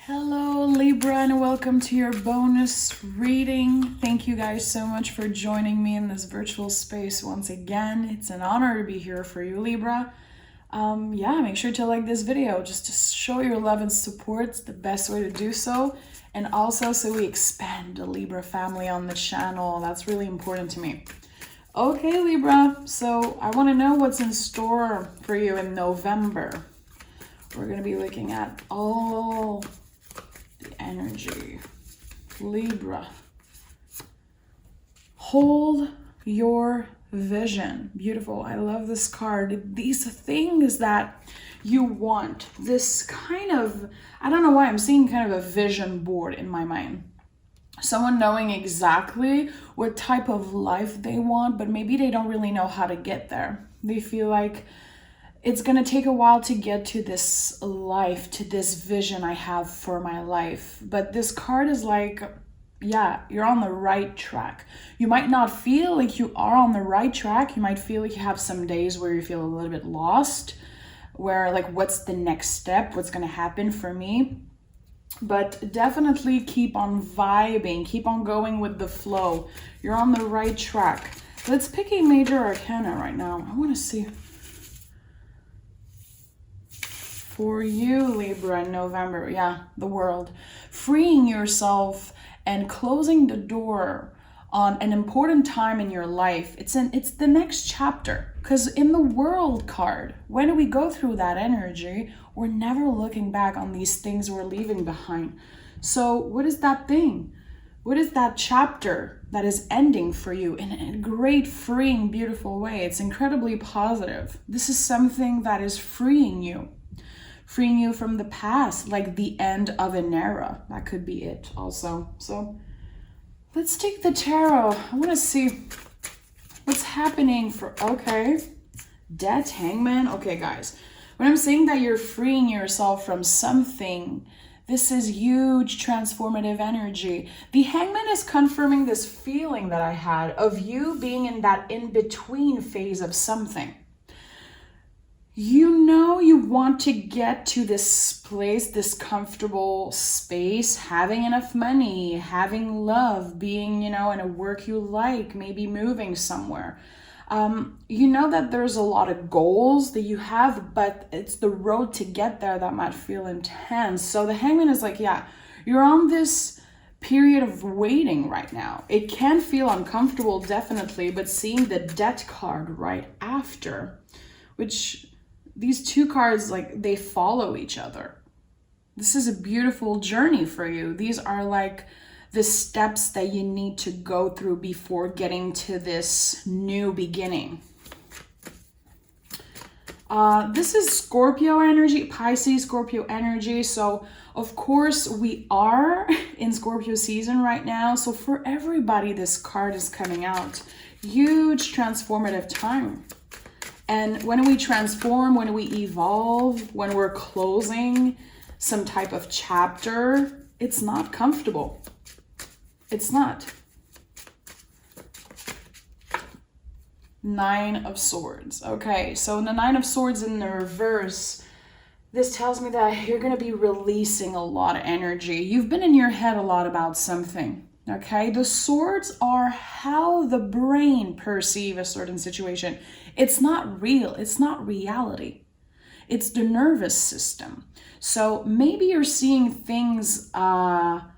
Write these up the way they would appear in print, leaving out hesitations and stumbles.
Hello Libra, and welcome to your bonus reading. Thank you guys so much for joining me in this virtual space once again. It's an honor to be here for you, Libra. Make sure to like this video just to show your love and support. It's the best way to do so. And also so we expand the Libra family on the channel. That's really important to me. Okay, Libra, so I want to know what's in store for you in November. We're going to be looking at all the energy. Libra. Hold your vision. Beautiful. I love this card. These things that you want. This kind of, I don't know why, I'm seeing kind of a vision board in my mind. Someone knowing exactly what type of life they want, but maybe they don't really know how to get there. They feel like it's going to take a while to get to this life, to this vision I have for my life. But this card is like, yeah, you're on the right track. You might not feel like you are on the right track. You might feel like you have some days where you feel a little bit lost, where like, what's the next step? What's going to happen for me? But definitely keep on vibing, keep on going with the flow. You're on the right track. Let's pick a major arcana right now. I want to see. For you, Libra, in November, the world. Freeing yourself and closing the door on an important time in your life. It's the next chapter. Because in the world card, when we go through that energy, we're never looking back on these things we're leaving behind. So what is that thing? What is that chapter that is ending for you in a great, freeing, beautiful way? It's incredibly positive. This is something that is freeing you from the past, like the end of an era. That could be it also. So let's take the tarot. I want to see what's happening for, okay, Death, Hangman. Okay, guys, when I'm saying that you're freeing yourself from something, this is huge transformative energy. The Hangman is confirming this feeling that I had of you being in that in-between phase of something. You know you want to get to this place, this comfortable space, having enough money, having love, being, in a work you like, maybe moving somewhere. You know that there's a lot of goals that you have, but it's the road to get there that might feel intense. So the Hangman is like, you're on this period of waiting right now. It can feel uncomfortable, definitely, but seeing the Death card right after, which these two cards, like, they follow each other. This is a beautiful journey for you. These are like the steps that you need to go through before getting to this new beginning. This is Scorpio energy, Pisces, Scorpio energy. So, of course, we are in Scorpio season right now. So for everybody, this card is coming out. Huge transformative time. And when we transform, when we evolve, when we're closing some type of chapter, it's not comfortable. It's not. Nine of Swords. Okay, so the Nine of Swords in the reverse, this tells me that you're going to be releasing a lot of energy. You've been in your head a lot about something. Okay, the swords are how the brain perceives a certain situation. It's not real. It's not reality. It's the nervous system. So maybe you're seeing things in a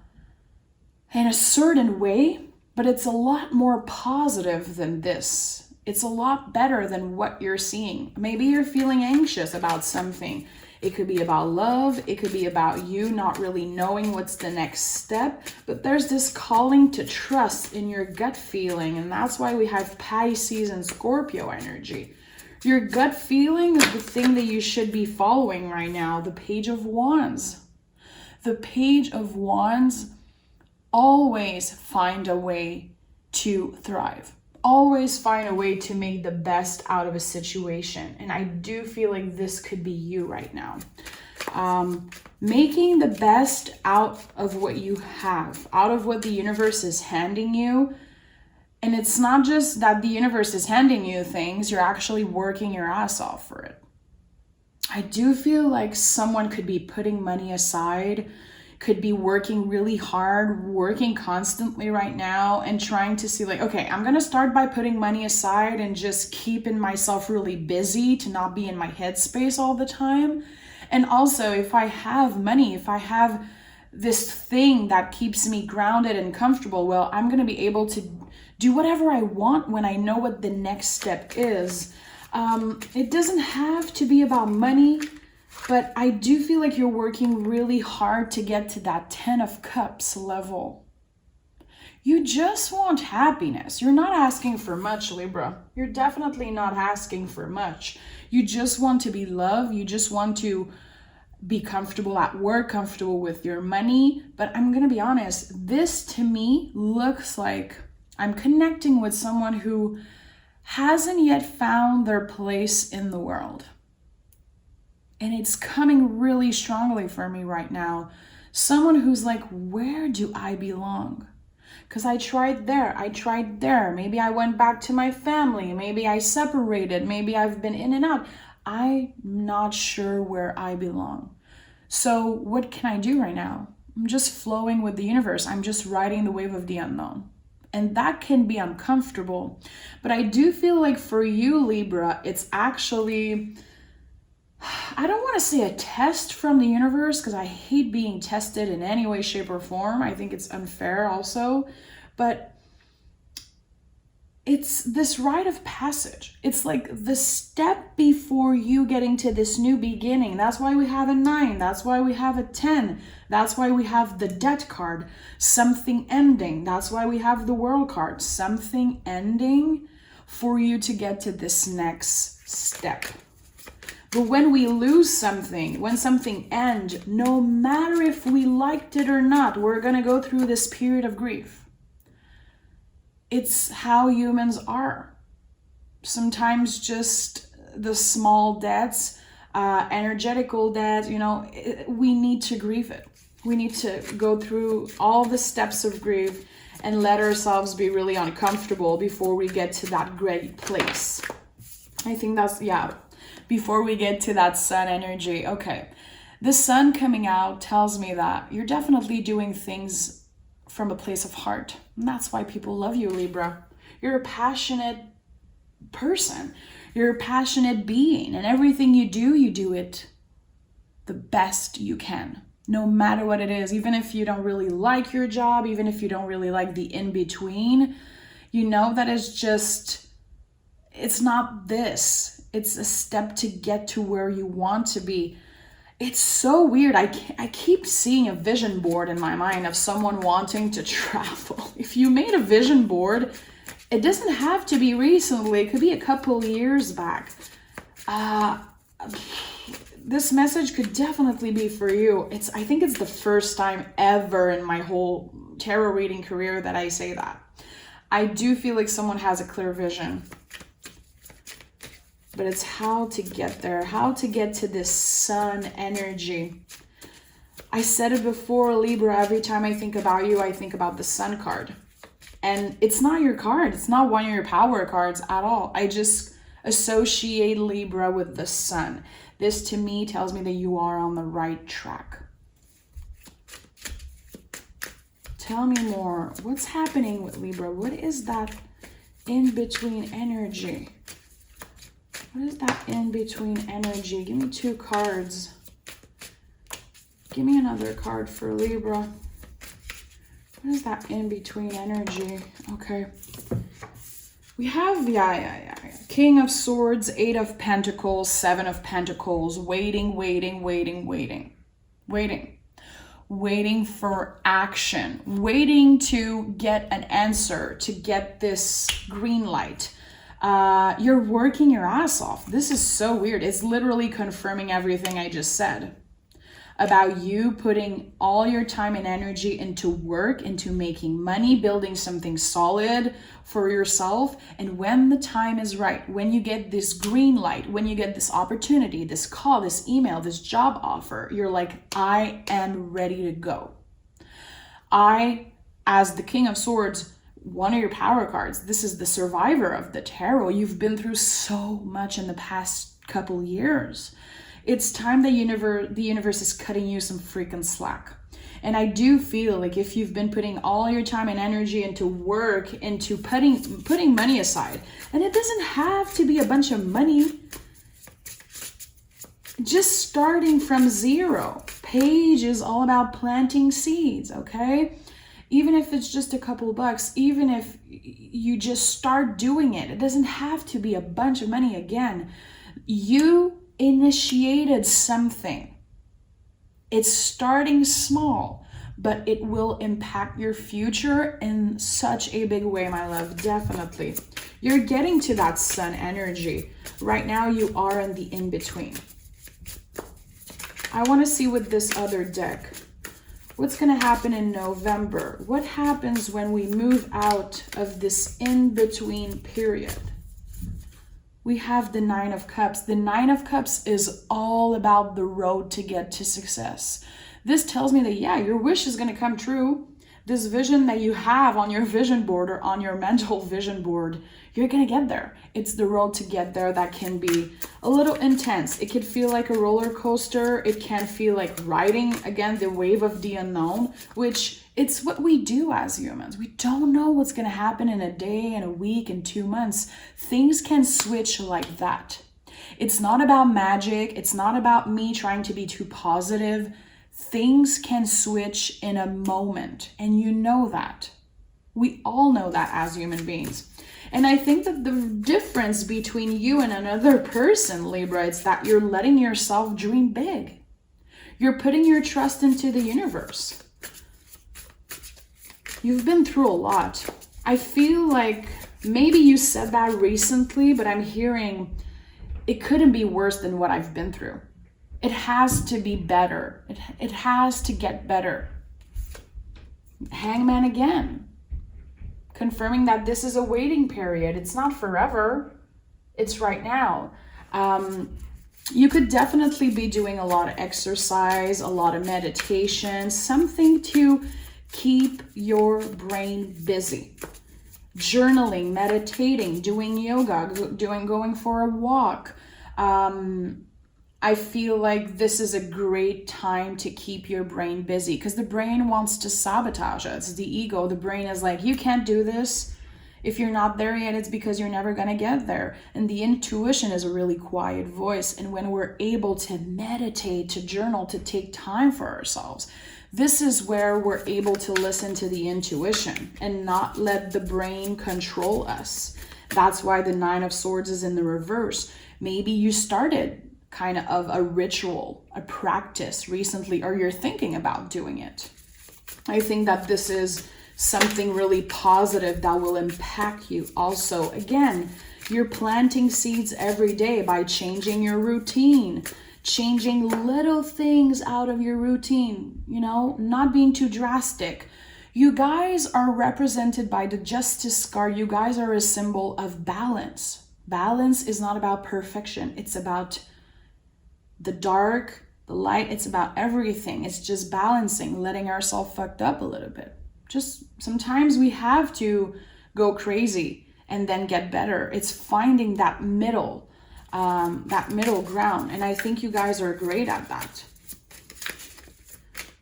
certain way, but it's a lot more positive than this. It's a lot better than what you're seeing. Maybe you're feeling anxious about something. It could be about love. It could be about you not really knowing what's the next step. But there's this calling to trust in your gut feeling. And that's why we have Pisces and Scorpio energy. Your gut feeling is the thing that you should be following right now. The Page of Wands. The Page of Wands always find a way to thrive. Always find a way to make the best out of a situation. And I do feel like this could be you right now. Making the best out of what you have, out of what the universe is handing you. And it's not just that the universe is handing you things, you're actually working your ass off for it. I do feel like someone could be putting money aside. could be working really hard, working constantly right now and trying to see like, okay, I'm going to start by putting money aside and just keeping myself really busy to not be in my headspace all the time. And also, if I have money, if I have this thing that keeps me grounded and comfortable, well, I'm going to be able to do whatever I want when I know what the next step is. It doesn't have to be about money, but I do feel like you're working really hard to get to that 10 of Cups level. You just want happiness. You're not asking for much, Libra. You're definitely not asking for much. You just want to be loved. You just want to be comfortable at work, comfortable with your money. But I'm going to be honest, this to me looks like I'm connecting with someone who hasn't yet found their place in the world. And it's coming really strongly for me right now. Someone who's like, where do I belong? Because I tried there. Maybe I went back to my family. Maybe I separated. Maybe I've been in and out. I'm not sure where I belong. So what can I do right now? I'm just flowing with the universe. I'm just riding the wave of the unknown. And that can be uncomfortable. But I do feel like for you, Libra, it's actually, I don't want to say a test from the universe because I hate being tested in any way, shape, or form. I think it's unfair also. But it's this rite of passage. It's like the step before you getting to this new beginning. That's why we have a 9. That's why we have a 10. That's why we have the Death card. Something ending. That's why we have the World card. Something ending for you to get to this next step. But when we lose something, when something ends, no matter if we liked it or not, we're going to go through this period of grief. It's how humans are. Sometimes just the small deaths, energetical deaths, we need to grieve it. We need to go through all the steps of grief and let ourselves be really uncomfortable before we get to that great place. I think that's, before we get to that sun energy. Okay, the sun coming out tells me that you're definitely doing things from a place of heart. And that's why people love you, Libra. You're a passionate person. You're a passionate being. And everything you do it the best you can. No matter what it is. Even if you don't really like your job, even if you don't really like the in-between, you know that it's not this. It's a step to get to where you want to be. It's so weird. I keep seeing a vision board in my mind of someone wanting to travel. If you made a vision board, it doesn't have to be recently. It could be a couple years back. This message could definitely be for you. I think it's the first time ever in my whole tarot reading career that I say that. I do feel like someone has a clear vision. But it's how to get there, how to get to this sun energy. I said it before, Libra, every time I think about you, I think about the sun card. And it's not your card. It's not one of your power cards at all. I just associate Libra with the sun. This to me tells me that you are on the right track. Tell me more. What's happening with Libra? What is that in-between energy? What is that in-between energy? Give me 2 cards. Give me another card for Libra. What is that in-between energy? Okay. We have, King of Swords, 8 of Pentacles, 7 of Pentacles, waiting for action, waiting to get an answer, to get this green light. You're working your ass off. This is so weird. It's literally confirming everything I just said about you putting all your time and energy into work, into making money, building something solid for yourself. And when the time is right, when you get this green light, when you get this opportunity, this call, this email, this job offer, you're like, I am ready to go. As the King of Swords, one of your power cards, this is the survivor of the tarot. You've been through so much in the past couple years. It's time that the universe is cutting you some freaking slack. And I do feel like if you've been putting all your time and energy into work, into putting money aside, and it doesn't have to be a bunch of money, just starting from zero. Page is all about planting seeds, okay? Even if it's just a couple bucks, even if you just start doing it, it doesn't have to be a bunch of money again. You initiated something. It's starting small, but it will impact your future in such a big way, my love, definitely. You're getting to that sun energy. Right now, you are in the in-between. I want to see with this other deck, what's going to happen in November? What happens when we move out of this in-between period? We have the Nine of Cups. The Nine of Cups is all about the road to get to success. This tells me that, yeah, your wish is going to come true. This vision that you have on your vision board or on your mental vision board, you're going to get there. It's the road to get there that can be a little intense. It could feel like a roller coaster. It can feel like riding, again, the wave of the unknown, which it's what we do as humans. We don't know what's going to happen in a day, in a week, in 2 months. Things can switch like that. It's not about magic. It's not about me trying to be too positive. Things can switch in a moment, and you know that. We all know that as human beings. And I think that the difference between you and another person, Libra, is that you're letting yourself dream big. You're putting your trust into the universe. You've been through a lot. I feel like maybe you said that recently, but I'm hearing it couldn't be worse than what I've been through. It has to be better. It has to get better. Hangman again. Confirming that this is a waiting period. It's not forever. It's right now. You could definitely be doing a lot of exercise, a lot of meditation, something to keep your brain busy. Journaling, meditating, doing yoga, going for a walk. I feel like this is a great time to keep your brain busy because the brain wants to sabotage us. It's the ego. The brain is like, you can't do this. If you're not there yet, it's because you're never going to get there. And the intuition is a really quiet voice. And when we're able to meditate, to journal, to take time for ourselves, this is where we're able to listen to the intuition and not let the brain control us. That's why the Nine of Swords is in the reverse. Maybe you started kind of a ritual, a practice recently, or you're thinking about doing it. I think that this is something really positive that will impact you. Also, again, you're planting seeds every day by changing your routine, changing little things out of your routine, not being too drastic. You guys are represented by the Justice card. You guys are a symbol of balance. Balance is not about perfection. It's about the dark, the light. It's about everything. It's just balancing, letting ourselves fucked up a little bit. Just sometimes we have to go crazy and then get better. It's finding that middle ground. And I think you guys are great at that.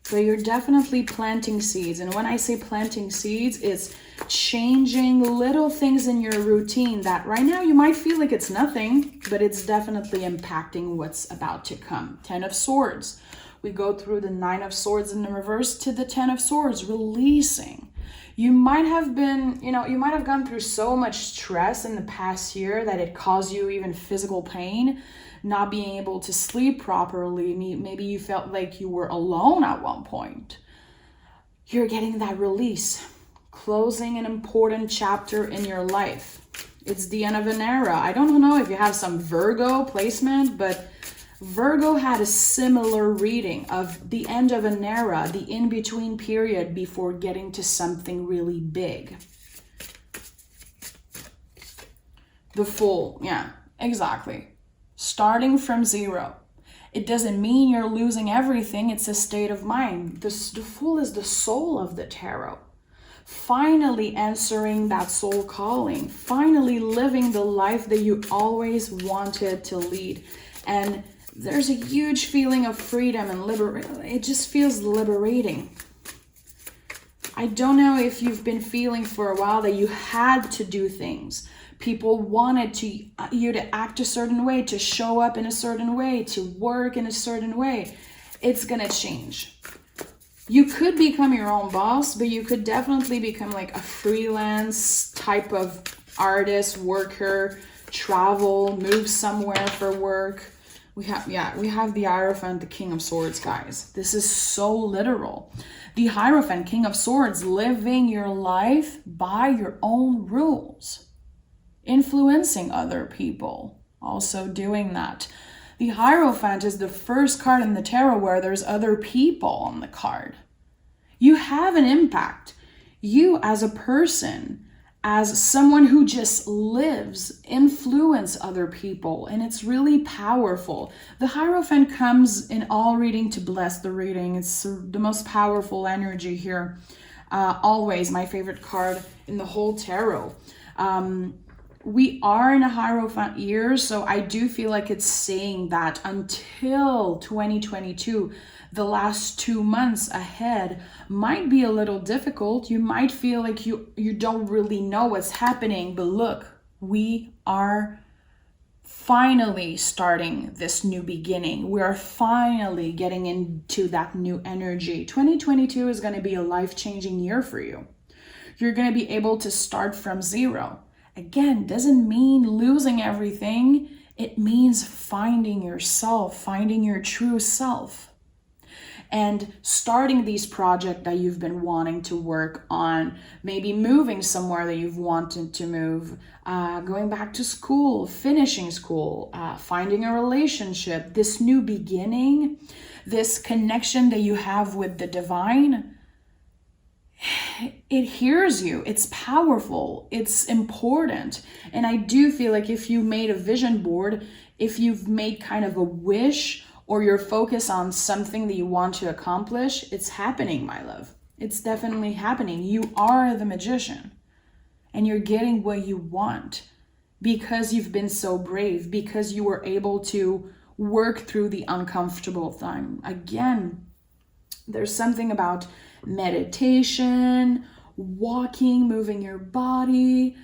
So you're definitely planting seeds. And when I say planting seeds, it's changing little things in your routine that right now you might feel like it's nothing, but it's definitely impacting what's about to come. 10 of Swords. We go through the 9 of Swords in the reverse to the 10 of Swords, releasing. You might have been, you might have gone through so much stress in the past year that it caused you even physical pain, not being able to sleep properly. Maybe you felt like you were alone at one point. You're getting that release, closing an important chapter in your life. It's the end of an era. I don't know if you have some Virgo placement, but Virgo had a similar reading of the end of an era, the in-between period before getting to something really big. The Fool, yeah, exactly. Starting from zero. It doesn't mean you're losing everything. It's a state of mind. The Fool is the soul of the tarot. Finally answering that soul calling. Finally living the life that you always wanted to lead. And there's a huge feeling of freedom and liberation. It just feels liberating. I don't know if you've been feeling for a while that you had to do things. People wanted you to act a certain way, to show up in a certain way, to work in a certain way. It's gonna change. You could become your own boss, but you could definitely become like a freelance type of artist, worker, travel, move somewhere for work. We have the Hierophant, the King of Swords, guys. This is so literal. The Hierophant, King of Swords, living your life by your own rules. Influencing other people, also doing that. The Hierophant is the first card in the tarot where there's other people on the card. You have an impact. You as a person, as someone who just lives, influence other people, and it's really powerful. The Hierophant comes in all reading to bless the reading. It's the most powerful energy here. Always my favorite card in the whole tarot. We are in a Hierophant year, so I do feel like it's saying that until 2022, the last 2 months ahead might be a little difficult. You might feel like you don't really know what's happening, but look, we are finally starting this new beginning. We are finally getting into that new energy. 2022 is going to be a life-changing year for you. You're going to be able to start from zero. Again, doesn't mean losing everything. It means finding yourself, finding your true self, and starting these projects that you've been wanting to work on, maybe moving somewhere that you've wanted to move, going back to school, finishing school, finding a relationship, this new beginning, this connection that you have with the divine. It hears you. It's powerful. It's important. And I do feel like if you made a vision board, if you've made kind of a wish or you're focused on something that you want to accomplish, it's happening, my love. It's definitely happening. You are the magician and you're getting what you want because you've been so brave, because you were able to work through the uncomfortable time. Again, there's something about meditation, walking, moving your body,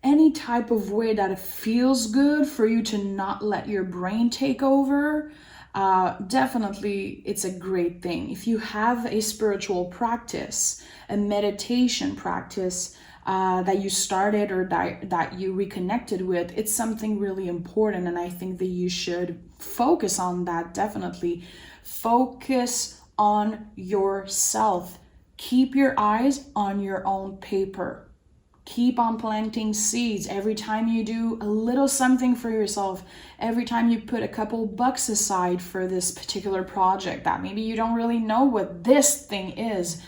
any type of way that it feels good for you to not let your brain take over. Definitely, it's a great thing. If you have a spiritual practice, a meditation practice that you started or that you reconnected with, it's something really important. And I think that you should focus on that, definitely. Focus on yourself. Keep your eyes on your own paper. Keep on planting seeds. Every time you do a little something for yourself, every time you put a couple bucks aside for this particular project that maybe you don't really know what this thing is,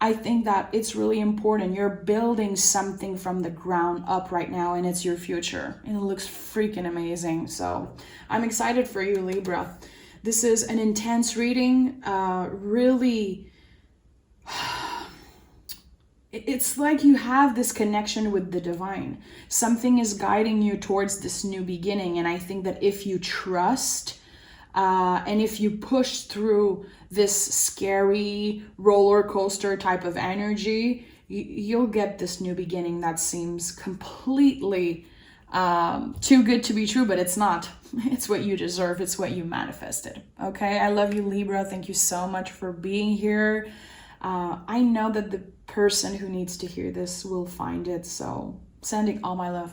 I think that it's really important. You're building something from the ground up right now, and it's your future. And it looks freaking amazing. So I'm excited for you, Libra. This is an intense reading, really, it's like you have this connection with the divine. Something is guiding you towards this new beginning. And I think that if you trust and if you push through this scary roller coaster type of energy, you'll get this new beginning that seems completely too good to be true, but it's not. It's what you deserve. It's what you manifested. Okay, I love you, Libra. Thank you so much for being here. I know that the person who needs to hear this will find it, so sending all my love.